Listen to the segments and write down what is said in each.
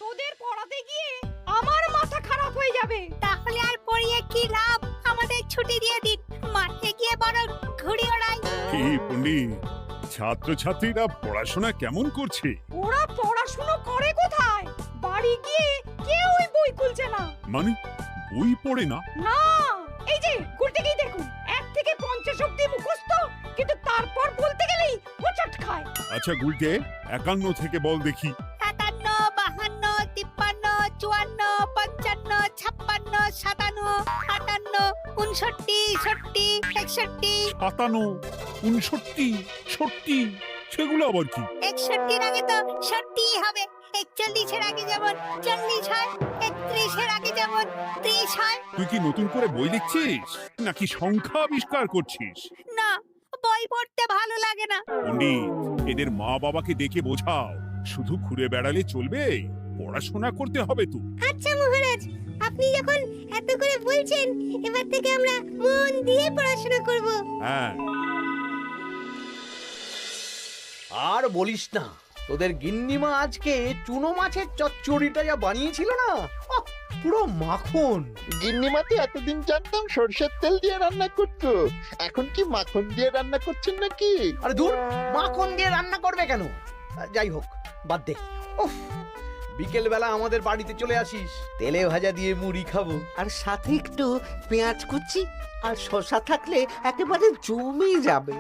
তোদের পড়াতে গিয়ে আমার মাথা খারাপ হয়ে যাবে। তাহলে আর পড়িয়ে কি লাভ? আমাদের ছুটি দিয়ে দিন, মাঠে গিয়ে বরং ঘুড়ি ওড়াই। কি পণ্ডিত, ছাত্রছাত্রীরা পড়াশোনা কেমন করছে? ওরা পড়াশুনো করে কোথায়? বাড়ি গিয়ে কেউই বই খুলছে না। মানে বই পড়ে না? না, এই যে গুলটেকেই দেখুন, 1 থেকে 50 অবধি মুখস্থ, কিন্তু তারপর বলতে গেলেই হোঁচট খায়। আচ্ছা গুলটে, 51 থেকে বল দেখি। 51, 52, 53, 54, 55, 56, 57, 58, 59, 60, 61। 57, 59, 60, সেগুলো আবার কি? 61 আগে তো 60 হবে। 41 এর আগে যেমন 40 হয়, 31 এর আগে যেমন 30 হয়। তুই কি নতুন করে বই লিখছিস নাকি সংখ্যা আবিষ্কার করছিস? না, বই পড়তে ভালো লাগে না। পণ্ডিত, এদের মা বাবাকে ডেকে বোঝাও, শুধু ঘুরে বেড়ালে চলবে, পড়াশোনা করতে হবে তো। আচ্ছা মহারাজ, আপনি যখন এত করে বলছেন, এবার থেকে আমরা মন দিয়ে পড়াশোনা করব। হ্যাঁ, আর বলিস না, তোদের গিন্নিমা আজকে চুনো মাছের চচ্চড়িটা যা বানিয়েছিল না, আহ, পুরো মাখন। গিন্নিমাতে এতদিন জানতাম সরষের তেল দিয়ে রান্না করতো, এখন কি মাখন দিয়ে রান্না করছেন নাকি? আরে দূর, মাখন দিয়ে রান্না করবে কেন? যাই হোক, বাদ দে। উফ, বিকেল বেলা আমাদের বাড়িতে চলে আসিস, তেলে ভাজা দিয়ে মুড়ি খাবো। আর সাথে একটু পেঁয়াজ কুচি আর শসা থাকলে একেবারে জমে যাবে।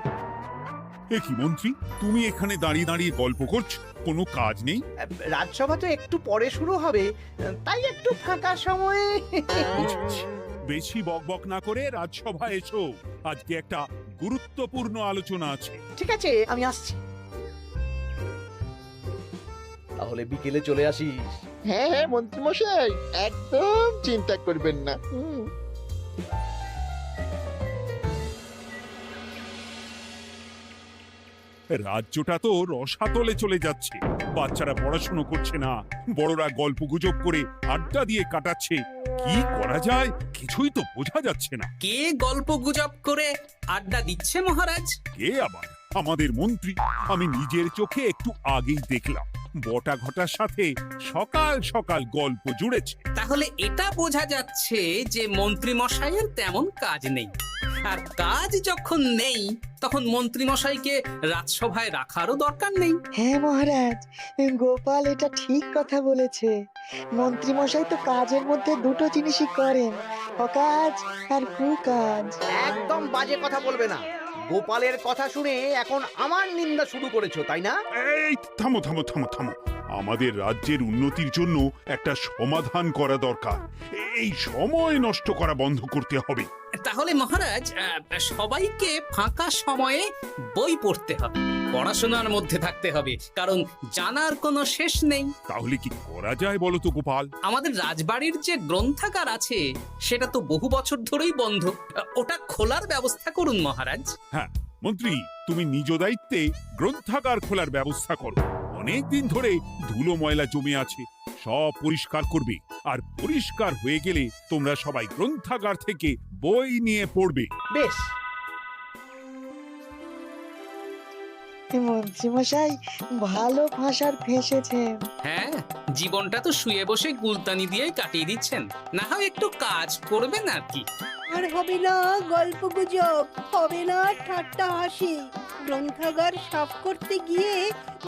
এ কি মন্ত্রী, তুমি এখানে দাঁড়িয়ে দাঁড়িয়ে গল্প করছো, কোনো কাজ নেই? রাজসভা তো একটু পরে শুরু হবে, তাই একটু ফাঁকা সময়ে। বুঝেছি। বেশি বকবক না করে রাজসভায় এসো, আজকে একটা গুরুত্বপূর্ণ আলোচনা আছে। ঠিক আছে, আমি আসছি। তাহলে বিকেলে চলে আসিস। হ্যাঁ হ্যাঁ মন্ত্রী মশাই, একদম চিন্তা করবেন না। রাজ্যটা তো রসাতলে চলে যাচ্ছে, বাচ্চারা পড়াশুনো করছে না, বড়রা গল্প গুজব করে আড্ডা দিয়ে কাটাচ্ছে। কি করা যায় কিছুই তো বোঝা যাচ্ছে না। কে গল্প গুজব করে আড্ডা দিচ্ছে মহারাজ? কে আবার? আমাদের মন্ত্রী। আমি নিজের চোখে একটু আগেই দেখলাম, বটা ঘটার সাথে সকাল সকাল গল্প জুড়েছে। তাহলে এটা বোঝা যাচ্ছে যে মন্ত্রী মশাইয়ের তেমন কাজ নেই, আর কাজ যখন নেই তখন মন্ত্রী মশাইকে রাজসভায় রাখারও দরকার নেই। হ্যাঁ মহারাজ, গোপাল এটা ঠিক কথা বলেছে। মন্ত্রী মশাই তো কাজের মধ্যে দুটো জিনিসই করেন, অকাজ আর কুকাজ। একদম বাজে কথা বলবে না। গোপালের কথা শুনে এখন আমার নিন্দা শুরু করেছো, তাই না? এই থামো থামো থামো থামো, আমাদের রাজ্যের উন্নতির জন্য একটা সমাধান করা দরকার। এই সময় নষ্ট করা বন্ধ করতে হবে। তাহলে মহারাজ, সবাইকে ফাঁকা সময়ে বই পড়তে হবে, পড়াশোনার মধ্যে থাকতে হবে, কারণ জানার কোনো শেষ নেই। তাহলে কি করা যায় বলো তো গোপাল? আমাদের রাজবাড়ির যে গ্রন্থাগার আছে সেটা তো বহু বছর ধরেই বন্ধ, ওটা খোলার ব্যবস্থা করুন মহারাজ। হ্যাঁ মন্ত্রী, তুমি নিজ দায়িত্বে গ্রন্থাগার খোলার ব্যবস্থা করো। অনেক দিন ধরে ধুলো ময়লা জমে আছে, সব পরিষ্কার করবে, আর পরিষ্কার হয়ে গেলে তোমরা সবাই গ্রন্থাগার থেকে বই নিয়ে পড়বে। বেশ। মন্ত্রী মশাই ভালো ভাষার ফেঁসেছেন। হ্যাঁ, জীবনটা তো শুয়ে বসে গুলতানি দিয়ে কাটিয়ে দিচ্ছেন, না হয় একটু কাজ করবেন আর কি। আর হবে না গল্প গুজব, হবে না ঠাট্টা হাসি। গ্রন্থাগার সাফ করতে গিয়ে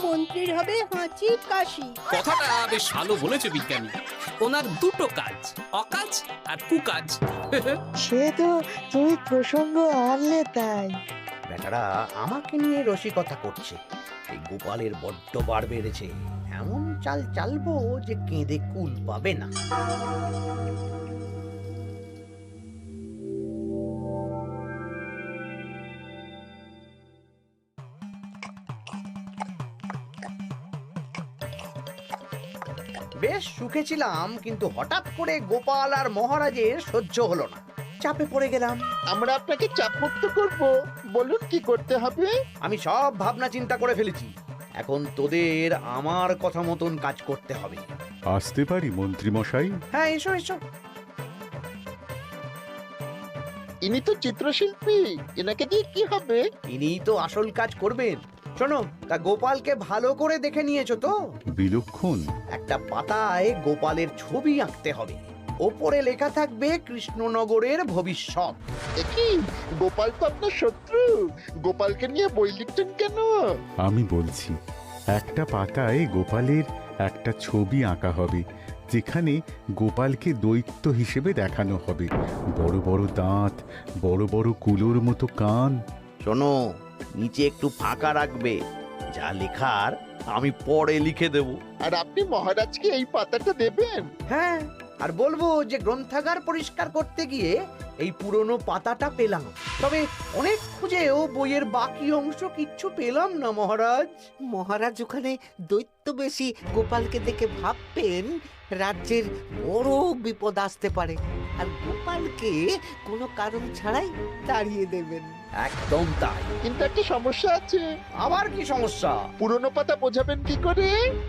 মন্ত্রীর হবে হাঁচি কাশি। কথাটা বেশ ভালো বলেছে বিজ্ঞানী। ওনার দুটো কাজ, অকাজ আর কুকাজ। সে তো তুমি প্রসঙ্গ আনলে তাই। বেটারা আমাকে নিয়ে রসিকতা করছে। এই গোপালের বড্ড বার বেড়েছে, এমন চাল চালবো যে কেঁদে কুল পাবে না। বেশ সুখে ছিলাম, কিন্তু হঠাৎ করে গোপাল আর মহারাজের সহ্য হলো না, চাপে পড়ে গেলাম। আমরা আপনাকে চাপমুক্ত করব, বলুন কি করতে হবে? আমি সব ভাবনা চিন্তা করে ফেলেছি, এখন তোদের আমার কথা মতন কাজ করতে হবে। আসতে পারি মন্ত্রী মশাই? হ্যাঁ, এসো এসো। ইনি তো চিত্রশিল্পী, এনাকে দিয়ে কি হবে? ইনিই তো আসল কাজ করবেন। শোনো, তা গোপালকে ভালো করে দেখে নিয়েছো তো? বিলক্ষণ। একটা পাতায় গোপালের ছবি আঁকতে হবে, ওপরে লেখা থাকবে কৃষ্ণনগরের ভবিষ্যৎ। এ কি, গোপাল তো আপনার শত্রু, গোপালকে নিয়ে বই লিখতেন কেন? আমি বলছি, একটা পাতায় গোপালের একটা ছবি আঁকা হবে, যেখানে গোপালকে দৈত্য হিসেবে দেখানো হবে। বড় বড় দাঁত, বড় বড় কুলোর মতো কান। শোনো, নিচে একটু ফাঁকা রাখবে, যা লেখার আমি পরে লিখে দেব। আর আপনি মহারাজকে এই পাতাটা দেবেন? হ্যাঁ, আর বলবো যে গ্রন্থাগার পরিষ্কার করতে গিয়ে এই পুরনো পাতাটা পেলাম, তবে অনেক খুঁজেও বইয়ের বাকি অংশ কিচ্ছু পেলাম না মহারাজ। মহারাজ ওখানে দৈত্য বেশি গোপালকে দেখে ভাববেন রাজ্যের বড় বিপদ আসতে পারে, আর গোপালকে কোনো কারণ ছাড়াই তাড়িয়ে দেবেন। একদম তাই। কিন্তু একটা সমস্যা আছে। আবার কি সমস্যা? পুরনো পাতা বোঝাবেন কি করে?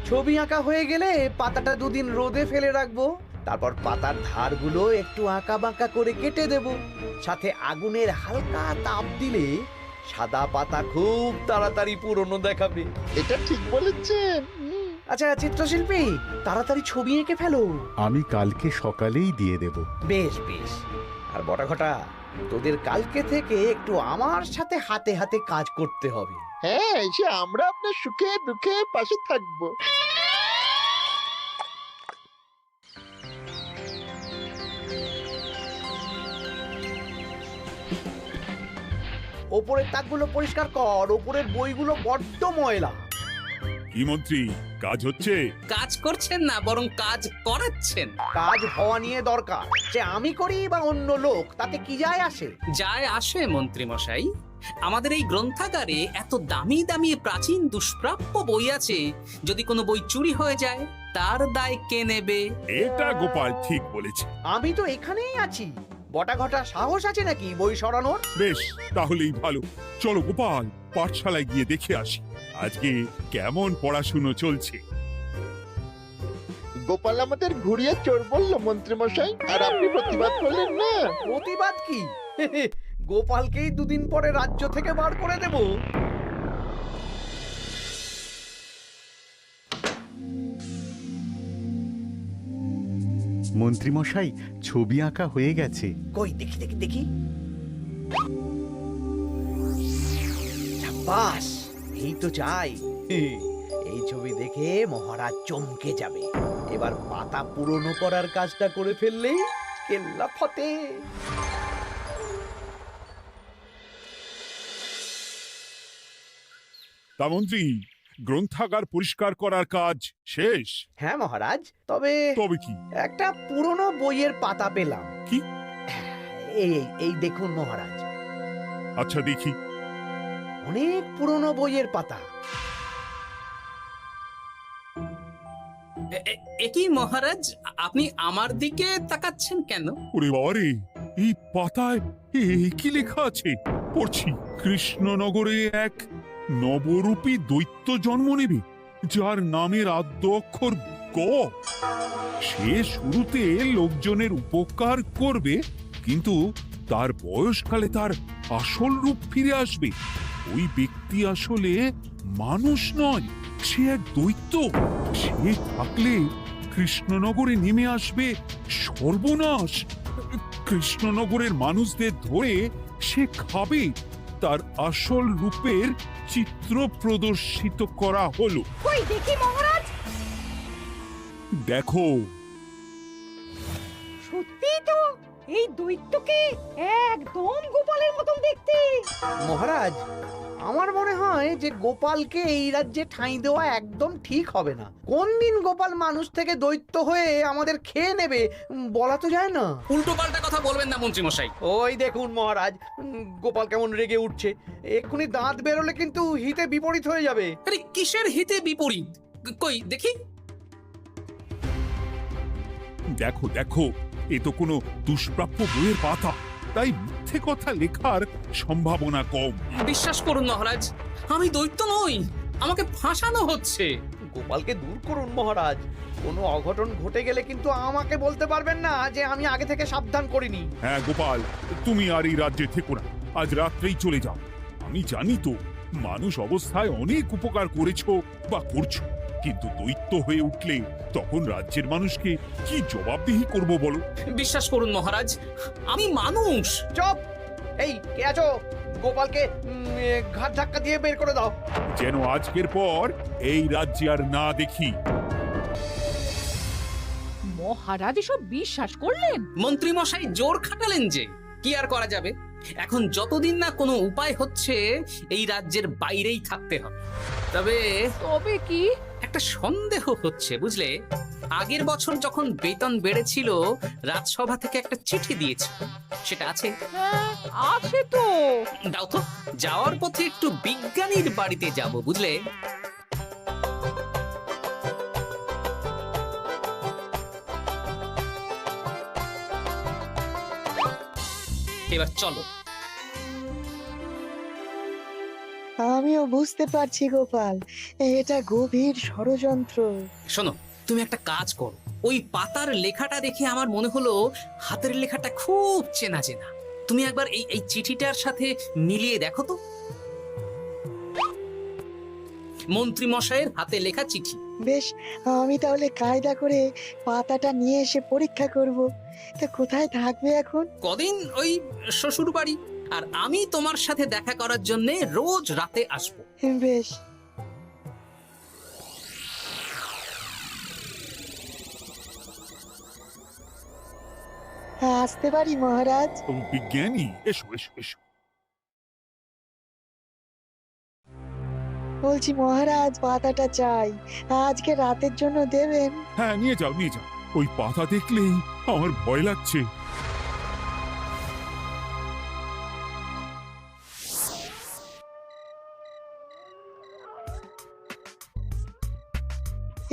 ছবি আঁকা হয়ে গেলে পাতাটা দুদিন রোদে ফেলে রাখবো, তারপর পাতার ধারগুলো একটু আঁকা বাঁকা করে কেটে দেব, সাথে আগুনের হালকা তাপ দিলে সাদা পাতা খুব তাড়াতাড়ি পুরনো দেখাবে। এটা ঠিক বলেছেন। আচ্ছা চিত্রশিল্পী, তাড়াতাড়ি ছবি এঁকে ফেলো। আমি কালকে সকালেই দিয়ে দেব। বেশ বেশ। আর বটা ঘটা, তোদের কালকে থেকে একটু আমার সাথে হাতে হাতে কাজ করতে হবে। হ্যাঁ, সে আমরা আপনার সুখে দুঃখে পাশে থাকবো। ওপরের তাকগুলো পরিষ্কার কর, ওপরের বইগুলো বড্ড ময়লা। কি মন্ত্রী, কাজ হচ্ছে? কাজ করছেন না, বরং কাজ করাচ্ছেন। কাজ হওয়া নিয়ে দরকার, সে আমি করি বা অন্য লোক, তাতে কি যায় আসে? যায় আসে মন্ত্রী মশাই। আমাদের এই গ্রন্থাগারে এত দামি দামি প্রাচীন দুষ্প্রাপ্য বই আছে, যদি কোনো বই চুরি হয়ে যায় তার দায় কে নেবে? এটা গোপাল ঠিক বলেছে। আমি তো এখানেই আছি, বটা ঘটা সাহস আছে নাকি বই সরানোর? বেশ, তাহলেই ভালো। চলো গোপাল, পাঠশালায় গিয়ে দেখে আসি আজকে কেমন পড়াশুনো চলছে। গোপাল আমাদের ঘুরিয়ে চোর বললো মন্ত্রী মশাই, আর আপনি প্রতিবাদ করলেন না। প্রতিবাদ কি? গোপালকেই দুদিন পরে রাজ্য থেকে বার করে দেব। মন্ত্রীমশাই, ছবি আঁকা হয়ে গেছে। কই দেখি দেখি দেখি। সাব্বাস, এই তো চাই। এই ছবি দেখে মহারাজ চমকে যাবে। এবার পাতা পুরনো করার কাজটা করে ফেললেই কেল্লা ফতে। তা মন্ত্রী, গ্রন্থাগার পরিষ্কার করার কাজ শেষ? হ্যাঁ মহারাজ, তবে তবে কি? একটা পুরনো বইয়ের পাতা পেলাম। কি? এই এই দেখুন মহারাজ, আচ্ছা দেখি। অনেক পুরনো বইয়ের পাতা। একই মহারাজ, আপনি আমার দিকে তাকাচ্ছেন কেন? ওরে বাবারে, এই পাতায় কি লেখা আছে? পড়ছি, কৃষ্ণনগরে এক নবরূপী দৈত্য জন্ম নেবে, যার নামের আদ্য অক্ষর গ। সে শুরুতে লোকজনের উপকার করবে, কিন্তু তার বয়সকালে তার আসল রূপ ফিরে আসবে। ওই ব্যক্তি আসলে মানুষ নয়, সে এক দৈত্য। সে থাকলে কৃষ্ণনগরে নেমে আসবে সর্বনাশ। কৃষ্ণনগরের মানুষদের ধরে সে খাবে। তার আসল রূপের চিত্র প্রদর্শিত করা হলো। কই দেখি মহারাজ। দেখো, সত্যি তো, এই দৈত্যকে একদম গোপালের মতন দেখতে। মহারাজ, আমার মনে হয় যে গোপালকে এই রাজ্যে ঠাঁই দেওয়া একদম ঠিক হবে না। কোন দিন গোপাল মানুষ থেকে দৈত্য হয়ে আমাদের খেয়ে নেবে বলা তো যায় না। উল্টো পাল্টা কথা বলবেন না মন্ত্রী মশাই। ওই দেখুন মহারাজ, গোপাল কেমন রেগে উঠছে। এক্ষুনি দাঁত বেরোলে কিন্তু হিতে বিপরীত হয়ে যাবে। আরে কিসের হিতে বিপরীত? কই দেখি। দেখো দেখো, এ তো কোনো দুষ্প্রাপ্য বইয়ের পাতা, তাই মিথ্যে কথা লেখার সম্ভাবনা কম। বিশ্বাস করুন মহারাজ, আমি দৈত্য নই, আমাকে ফাঁসানো হচ্ছে। গোপালকে দূর করুন মহারাজ। কোনো অঘটন ঘটে গেলে কিন্তু আমাকে বলতে পারবেন না যে আমি আগে থেকে সাবধান করিনি। হ্যাঁ গোপাল, তুমি আর এই রাজ্যে থেকো না, আজ রাত্রেই চলে যাও। আমি জানি তো মানুষ অবস্থায় অনেক উপকার করেছো বা করছো, কিন্তু দৈত্য হয়ে উঠলে তখন রাজ্যের মানুষকে কি জবাবদিহি করব বলো? বিশ্বাস করুন মহারাজ, আমি মানুষ। চুপ! এই কে আছো? গোপালকে ঘাট ধাক্কা দিয়ে বের করে দাও। যেন আজকের পর এই রাজ্যে আর না দেখি। মহারাজ এসব বিশ্বাস করলেন? মন্ত্রী মশাই জোর খাটালেন যে, কি আর করা যাবে। এখন যতদিন না কোনো উপায় হচ্ছে, এই রাজ্যের বাইরেই থাকতে হবে। তবে কি? একটা সন্দেহ হচ্ছে বুঝলে। আগের বছর যখন বেতন বেড়েছিল, রাজসভা থেকে একটা চিঠি দিয়েছে, সেটা আছে? হ্যাঁ, আছে তো। দাও তো, যাওয়ার পথে একটু বিজ্ঞানীর বাড়িতে যাব বুঝলে। এবার চলো। আমিও বুঝতে পারছি গোপাল, এটা গভীর ষড়যন্ত্র। শোনো, তুমি একটা কাজ করো। ওই পাতার লেখাটা দেখে আমার মনে হলো হাতের লেখাটা খুব চেনা চেনা। তুমি একবার এই চিঠিটার সাথে মিলিয়ে দেখো তো। মন্ত্রী মশাইয়ের হাতে লেখা চিঠি। বেশ, আমি তাহলে কায়দা করে পাতাটা নিয়ে এসে পরীক্ষা করব। তা কোথায় থাকবে এখন? কদিন ওই শ্বশুর বাড়ি, আর আমি তোমার সাথে দেখা করার জন্য রোজ রাতে আসবো। বেশ। আসতে পারি মহারাজ? বিজ্ঞানী, এসো এসো এসো। বলছি মহারাজ, পাতাটা চাই, আজকে রাতের জন্য দেবেন? হ্যাঁ, নিয়ে যাও নিয়ে যাও। ওই পাতা দেখলেই আমার ভয় লাগছে।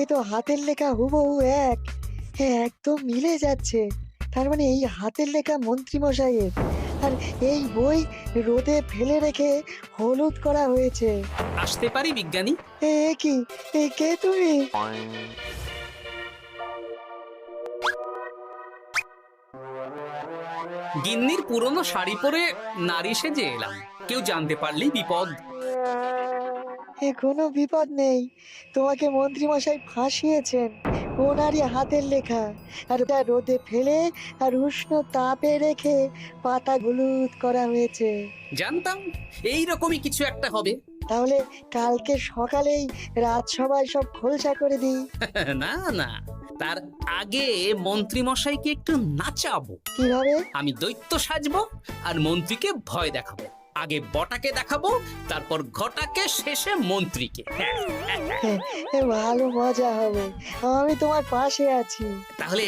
এ তো হাতের লেখা হুবহু এক। হ্যাঁ, একদম মিলে যাচ্ছে। তার মানে এই হাতের লেখা মন্ত্রী মশাইয়ের, আর এই বই রোদে ফেলে রেখে হলুদ করা হয়েছে। আসতে পারি বিজ্ঞানী? এ কি, এ কে তুমি? গিন্নির পুরনো শাড়ি পরে নারী সেজে এলাম, কেউ জানতে পারলেই বিপদ। এ কোনো বিপদ নেই, তোমাকে মন্ত্রী মশাই ফাঁসিয়েছেন। ওনারই হাতের লেখা, আর ওটা রোদে ফেলে আর উষ্ণ তাপে রেখে পাতা হলুদ করা হয়েছে। জানতাম এইরকমই কিছু একটা হবে। তাহলে কালকে সকালেই রাজসভায় সব খোলসা করে দিই। না না, তার আগে মন্ত্রী মশাইকে একটু নাচাবো। কিভাবে? আমি দৈত্য সাজবো আর মন্ত্রীকে ভয় দেখাবো। আগে বটাকে দেখাবো, তারপর ঘটাকে, শেষে মন্ত্রীকে। ভালো মজা হবে, আমি তোমার পাশে আছি। তাহলে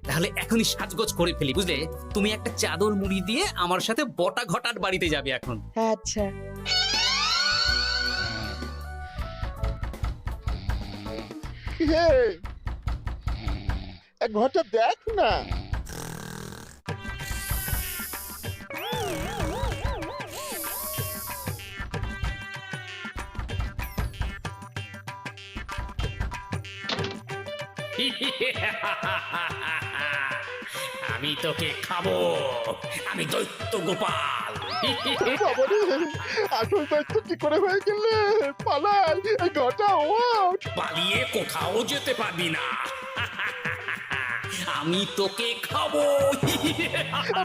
তাহলে এখনই সাজগোজ করে ফেলি বুঝলে। তুমি একটা চাদর মুড়ি দিয়ে আমার সাথে বটা ঘটার বাড়িতে যাবে এখন। আচ্ছা। হে, এক ঘটা দেখ না। আমি তোকে খাবো, আমি দৈত্য গোপাল। বাবারে, আসল দায়িত্ব কি করে হয়ে গেলে? পালাই, এই ঘটা ওঠ। পালিয়ে কোথাও যেতে পারবি না, আমি তোকে খাবো।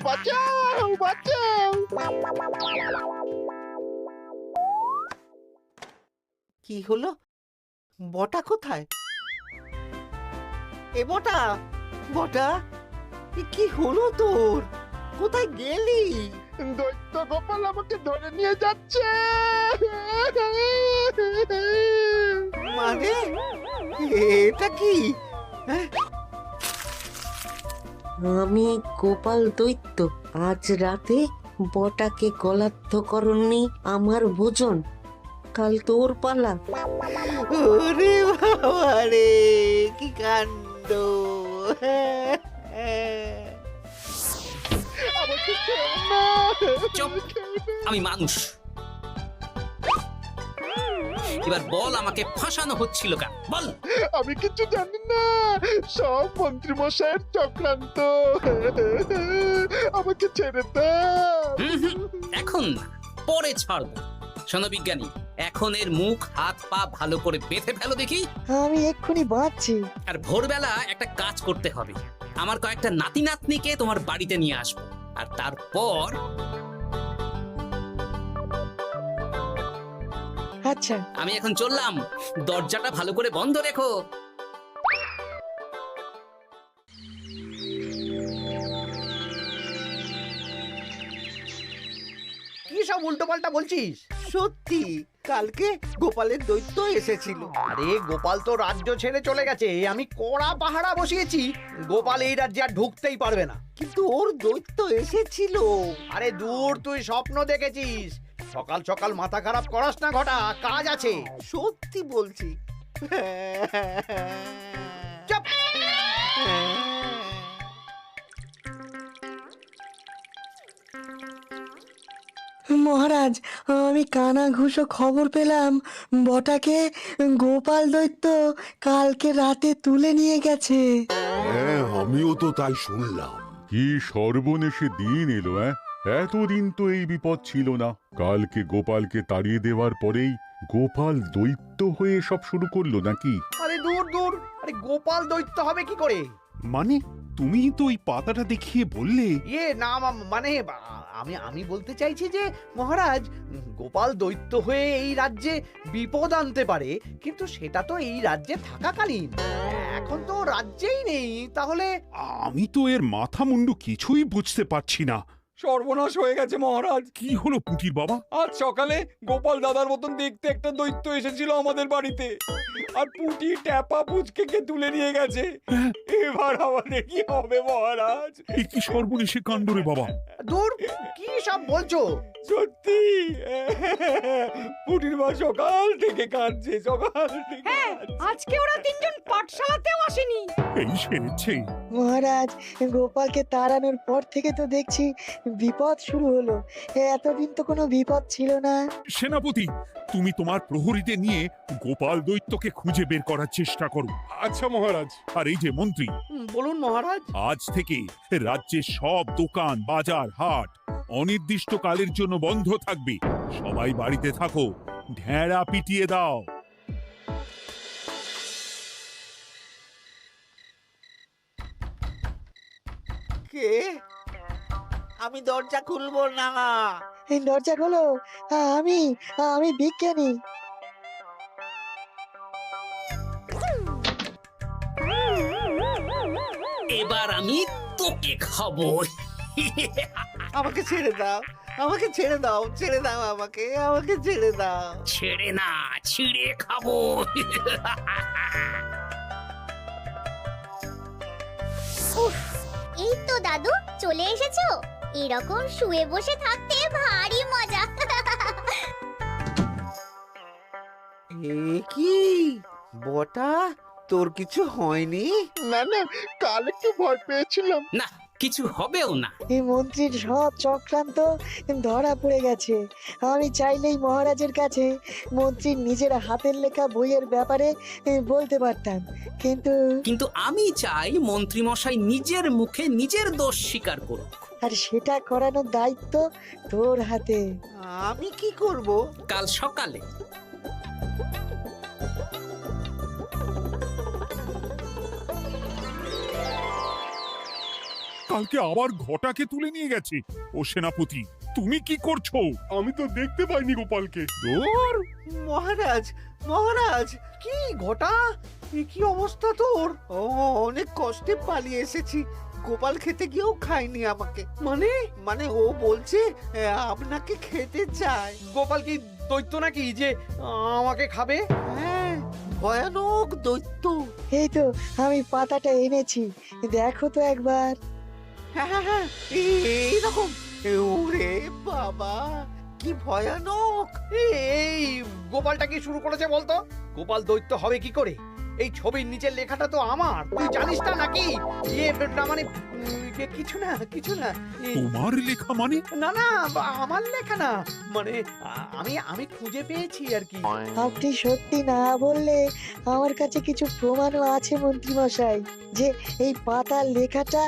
বাঁচাও বাঁচাও। কি হলো? বটা কোথায়? এ বটা, বটা, এ কি হলো তোর? কোথায় গেলি? দৈত্য গোপাল আমাকে ধরে নিয়ে যাচ্ছে। মানে এটা কি? হ্যাঁ? আমি গোপাল দৈত্য, আজ রাতে বটাকে গলার্ধকরণী আমার ভোজন, কাল তোর পালা। ওরে বাবা রে, কি কাণ্ড! আমাকে ছেড়ে না। চুপ, আমি মানুষ। এবার বল, আমাকে ফাঁসানো হচ্ছিল কেন? বল। আমি কিছু জানি না, সব মন্ত্রী মশাইয়ের চক্রান্ত। আমাকে ছেড়ে দাও। এখন না, পরে ছাড়বো। শোনো বিজ্ঞানী, এখন এর মুখ হাত পা ভালো করে বেঁধে ফেলো দেখি। আমি এক্ষুনি বাঁচছি। আর ভোরবেলা একটা কাজ করতে হবে, আমার কয়েকটা নাতি নাতনিকে তোমার বাড়িতে নিয়ে আসবো, আর তারপর আচ্ছা, আমি এখন চললাম, দরজাটা ভালো করে বন্ধ রেখো। কি সব উল্টো পাল্টা বলছিস? সত্যি কালকে গোপালের দৈত্য এসেছিল। আরে গোপাল তো রাজ্য ছেড়ে চলে গেছে, আমি কড়া পাহারা বসিয়েছি। গোপাল এই রাজ্যে আর ঢুকতেই পারবে না। কিন্তু ওর দৈত্য এসেছিল। আরে দূর, তুই স্বপ্ন দেখেছিস। সকাল সকাল মাথা খারাপ করাস না ঘটা, কাজ আছে। সত্যি বলছি। চুপ! মহারাজ, আমি কানা ঘুষো খবর পেলাম বটাকে গোপাল দৈত্য কালকে রাতে তুলে নিয়ে গেছে। হ্যাঁ, আমিও তো তাই শুনলাম। কি সর্বনেশে দিন এলো! এতদিন তো এই বিপদ ছিল না। কালকে গোপালকে তাড়িয়ে দেওয়ার পরেই গোপাল দৈত্য হয়ে সব শুরু করলো নাকি? আরে দূর দূর, আরে গোপাল দৈত্য হবে কি করে? মানে তুমি তো ওই পাতাটা দেখিয়ে বললে। না মানে আমি বলতে চাইছি যে মহারাজ, গোপাল দৈত্য হয়ে এই রাজ্যে বিপদ আনতে পারে, কিন্তু সেটা তো এই রাজ্যে থাকাকালীন। এখন তো রাজ্যেই নেই, তাহলে আমি তো এর মাথা মুন্ডু কিছুই বুঝতে পারছি না। সর্বনাশ হয়ে গেছে মহারাজ। কি হলো পুটির বাবা? আজ সকালে গোপাল দাদার মতন দেখতে একটা দৈত্য এসেছিল আমাদের বাড়িতে, আর পুটি ট্যাপা পুচকে তুলে নিয়ে গেছে। এবার আমাদের কি হবে মহারাজ? এ কি সর্বনেশে কাণ্ড রে বাবা! দূর, কি সব বলছো? সত্যি পুটির মা সকাল থেকে কাঁদছে, সকাল থেকে। হ্যাঁ, আজকে ওরা তিনজন পাঠশালাতেও আসেনি। এই সেরেছে। মহারাজ, গোপালকে তাড়ানোর পর থেকে তো দেখছি বিপদ শুরু হলো। এতদিন তো কোনো বিপদ ছিল না। সেনাপতি, তুমি তোমার প্রহরীদের নিয়ে গোপাল দৈত্যকে খুঁজে বের করার চেষ্টা করো। আচ্ছা মহারাজ। আর এই যে মন্ত্রী, বলুন মহারাজ। আজ থেকে রাজ্যের সব দোকান, বাজার, হাট অনির্দিষ্ট কালের জন্য বন্ধ থাকবে। সবাই বাড়িতে থাকো, ঢেঁড়া পিটিয়ে দাও। কে? আমি দরজা খুলবো না। এই দরজা খোলো, আমি আমি বিজ্ঞানী। এবার আমি তোকে খাবো। আমাকে ছেড়ে দাও, আমাকে ছেড়ে দাও, ছেড়ে দাও, আমাকে আমাকে ছেড়ে দাও। ছেড়ে না, ছিঁড়ে খাবো। এই তো দাদু চলে এসেছো। এরকম শুয়ে বসে থাকতে ভারী মজা। এ কি বটা, তোর কিছু হয়নি? না না, কাল একটু ভয় পেয়েছিলাম। না, কিছু হবেও না। এই মন্ত্রীর সব চক্রান্ত ধরা পড়ে গেছে। আমি চাইলেই মহারাজের কাছে মন্ত্রীর নিজের হাতের লেখা বইয়ের ব্যাপারে বলতে পারতাম, কিন্তু আমি চাই মন্ত্রী মশাই নিজের মুখে নিজের দোষ স্বীকার করুক। আর সেটা করানোর দায়িত্ব তোর হাতে। আমি কি করব? কাল সকালে কালকে আবার ঘটাকে তুলে নিয়ে গেছে। ও সেনাপতি, তুমি কি করছো? আমি তো দেখতে পাইনি গোপালকে। দূর! মহারাজ, মহারাজ, কি ঘটা, কি অবস্থা তোর? ও অনেক কষ্টে পালিয়ে এসেছি। গোপাল খেতে গিয়েও খায়নি আমাকে। মানে মানে ও বলছে আপনাকে খেতে চায়। গোপাল কি দৈত্য নাকি যে আমাকে খাবে? হ্যাঁ, ভয়ানক দৈত্য। এই তো আমি পাতাটা এনেছি, দেখো তো একবার। হ্যাঁ হ্যাঁ হ্যাঁ, এইরকম। ওরে বাবা, কি ভয়ানক! এই গোপালটা কি শুরু করেছে বলতো? গোপাল দৈত্য হবে কি করে? এই ছবির নিচের লেখাটা তো আমার, তুই জানিস না নাকি? না মানে কিছু না, কিছু না। তোমার লেখা মানে? না না, আমার লেখা না, মানে আমি খুঁজে পেয়েছি আর কি। আপনি সত্যি না বললে আমার কাছে কিছু প্রমাণও আছে মন্ত্রী মশাই, যে এই পাতার লেখাটা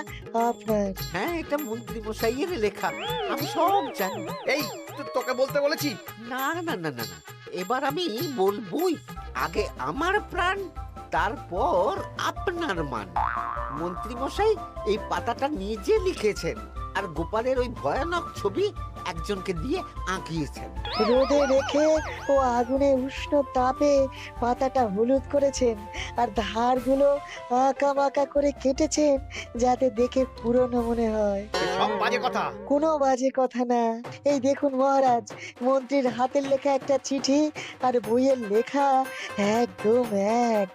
আপনার। হ্যাঁ, এটা মন্ত্রী মশাইয়ের লেখা, আমি সব জানি। এই তোকে বলতে বলেছি। না না না না না, এবার আমি বলবই, আগে আমার প্রাণ, তারপর আপনার মান। মন্ত্রী মশাই এই পাতাটা নিজে লিখেছেন আর গোপালের ওই ভয়ানক ছবি একজনকে দিয়ে আঁকিয়েছেন। রোদে রেখে ও আগুনে উষ্ণ তাপে পাতাটা হলুদ করেছেন আর ধারগুলো আঁকা বাঁকা করে কেটেছেন যাতে দেখে পুরনো মনে হয়। সব বাজে কথা। কোনো বাজে কথা না। এই দেখুন মহারাজ, মন্ত্রীর হাতের লেখা একটা চিঠি আর বইয়ের লেখা একদম এক।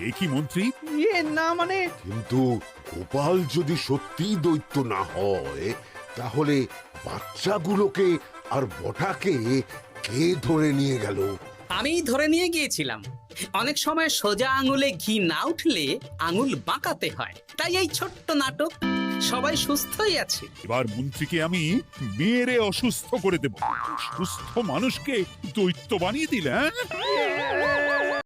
এ কি মন্ত্রী? ইয়ে না মানে কিন্তু গোপাল যদি সত্যিই দৈত্য না হয় তাহলে বাচ্চাগুলোকে আর বটাকে কে ধরে নিয়ে গেল? আমি ধরে নিয়ে গিয়েছিলাম। অনেক সময় সোজা আঙুলে ঘি না উঠলে আঙুল বাঁকাতে হয়, তাই এই ছোট্ট নাটক। সবাই সুস্থই আছে। এবার মন্ত্রীকে আমি মেরে অসুস্থ করে দেব। সুস্থ মানুষকে দৈত্য বানিয়ে দিলে, হ্যাঁ?